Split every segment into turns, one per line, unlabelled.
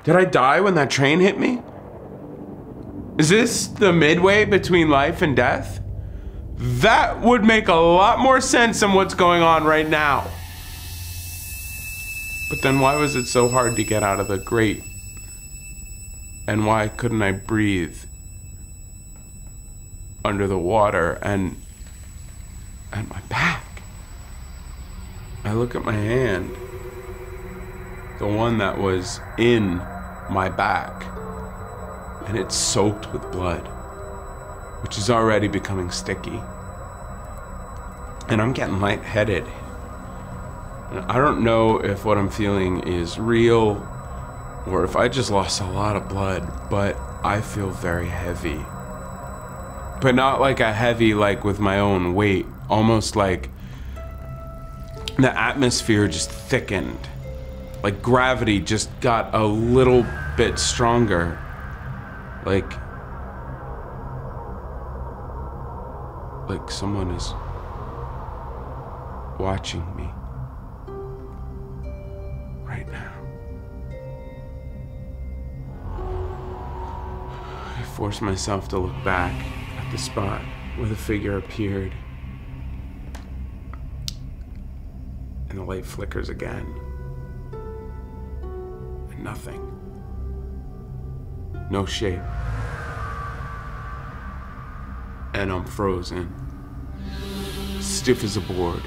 Did I die when that train hit me? Is this the midway between life and death? That would make a lot more sense than what's going on right now. But then why was it so hard to get out of the grate? And why couldn't I breathe under the water and my back? I look at my hand, the one that was in my back, and it's soaked with blood, which is already becoming sticky. And I'm getting lightheaded. And I don't know if what I'm feeling is real or if I just lost a lot of blood, but I feel very heavy. But not like a heavy like with my own weight, almost like the atmosphere just thickened. Like gravity just got a little bit stronger. Like someone is watching me right now. I force myself to look back at the spot where the figure appeared, and the light flickers again, and nothing. No shape. And I'm frozen, stiff as a board.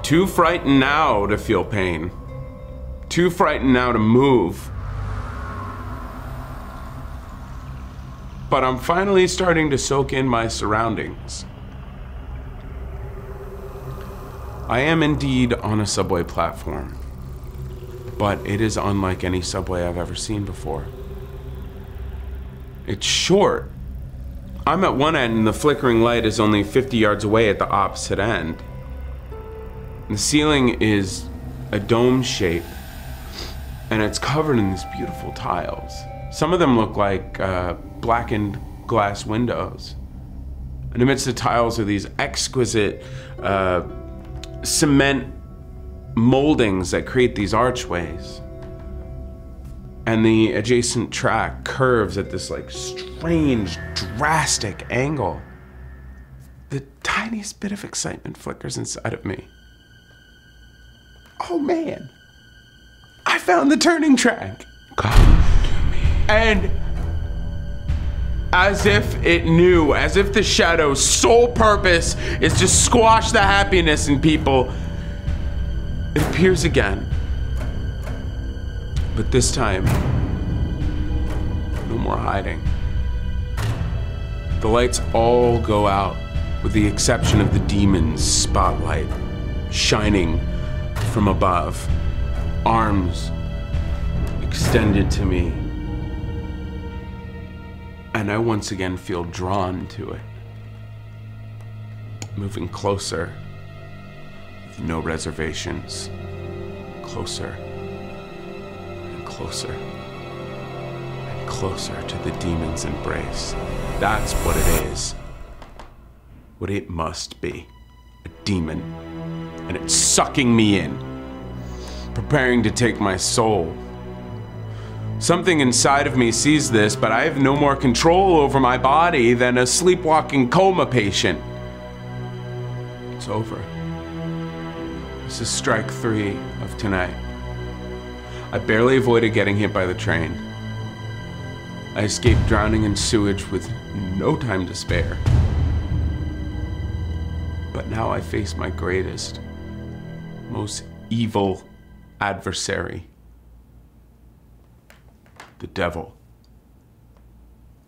Too frightened now to feel pain. Too frightened now to move. But I'm finally starting to soak in my surroundings. I am indeed on a subway platform, but it is unlike any subway I've ever seen before. It's short. I'm at one end and the flickering light is only 50 yards away at the opposite end. The ceiling is a dome shape and it's covered in these beautiful tiles. Some of them look like blackened glass windows. And amidst the tiles are these exquisite cement moldings that create these archways. And the adjacent track curves at this like strange, drastic angle. The tiniest bit of excitement flickers inside of me. Oh man, I found the turning track. Come to me. And as if it knew, as if the shadow's sole purpose is to squash the happiness in people, it appears again. But this time, no more hiding. The lights all go out, with the exception of the demon's spotlight, shining from above, arms extended to me. And I once again feel drawn to it, moving closer, with no reservations, closer. Closer and closer to the demon's embrace. That's what it is. What it must be. A demon. And it's sucking me in. Preparing to take my soul. Something inside of me sees this, but I have no more control over my body than a sleepwalking coma patient. It's over. This is strike 3 of tonight. I barely avoided getting hit by the train. I escaped drowning in sewage with no time to spare. But now I face my greatest, most evil adversary. The devil.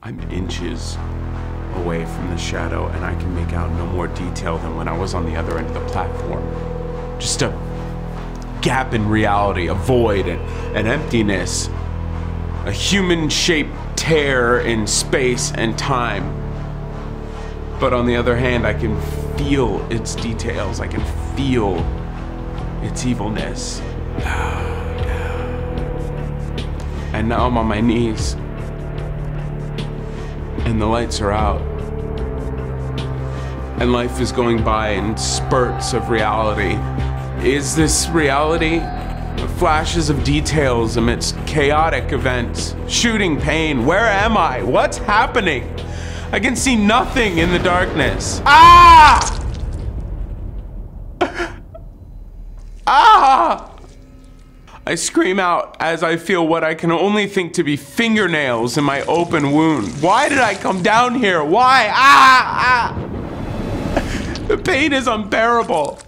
I'm inches away from the shadow and I can make out no more detail than when I was on the other end of the platform. Just a gap in reality, a void, an emptiness, a human-shaped tear in space and time. But on the other hand, I can feel its details. I can feel its evilness. And now I'm on my knees, and the lights are out, and life is going by in spurts of reality. Is this reality? Flashes of details amidst chaotic events. Shooting pain. Where am I? What's happening? I can see nothing in the darkness. Ah! Ah! I scream out as I feel what I can only think to be fingernails in my open wound. Why did I come down here? Why? Ah! Ah! The pain is unbearable.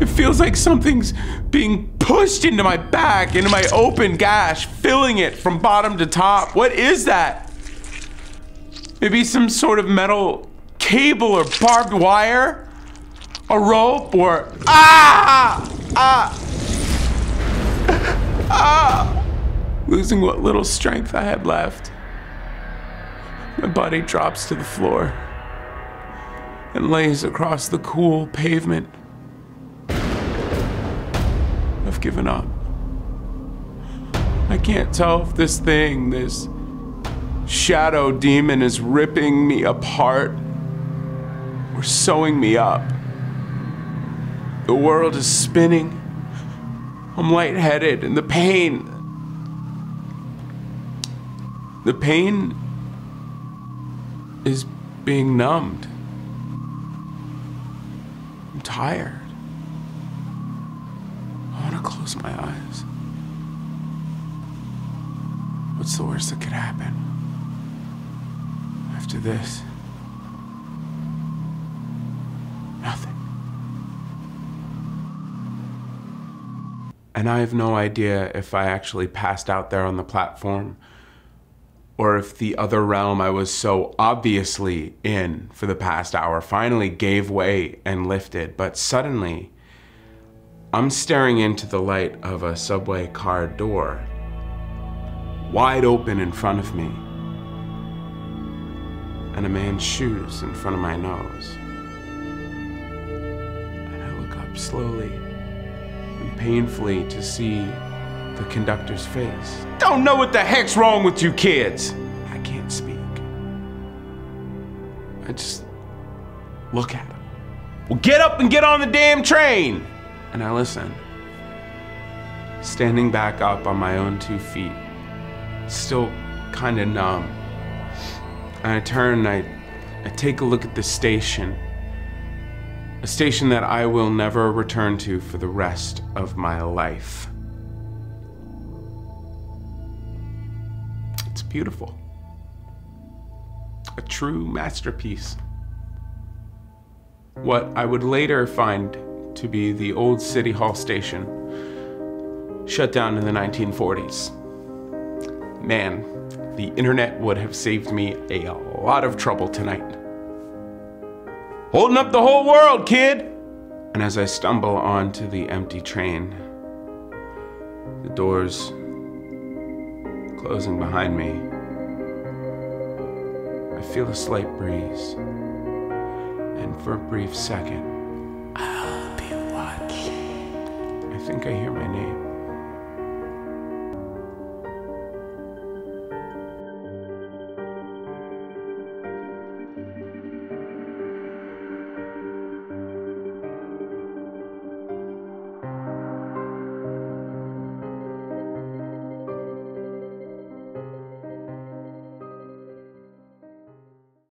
It feels like something's being pushed into my back, into my open gash, filling it from bottom to top. What is that? Maybe some sort of metal cable or barbed wire? A rope or... Ah! Ah! Ah! Losing what little strength I had left. My body drops to the floor and lays across the cool pavement. I've given up. I can't tell if this thing, this shadow demon, is ripping me apart or sewing me up. The world is spinning. I'm lightheaded, and the pain is being numbed. I'm tired. I want to close my eyes. What's the worst that could happen after this? Nothing. And I have no idea if I actually passed out there on the platform or if the other realm I was so obviously in for the past hour finally gave way and lifted. But suddenly, I'm staring into the light of a subway car door, wide open in front of me, and a man's shoes in front of my nose. And I look up slowly and painfully to see the conductor's face. Don't know what the heck's wrong with you kids. I can't speak. I just look at him. Well, get up and get on the damn train. And I listen, standing back up on my own 2 feet, still kind of numb. And I turn and I take a look at the station. A station that I will never return to for the rest of my life. It's beautiful. A true masterpiece. What I would later find to be the old City Hall station, shut down in the 1940s. Man, the internet would have saved me a lot of trouble tonight. Holding up the whole world, kid! And as I stumble onto the empty train, the doors closing behind me, I feel a slight breeze, and for a brief second, I think I hear my name.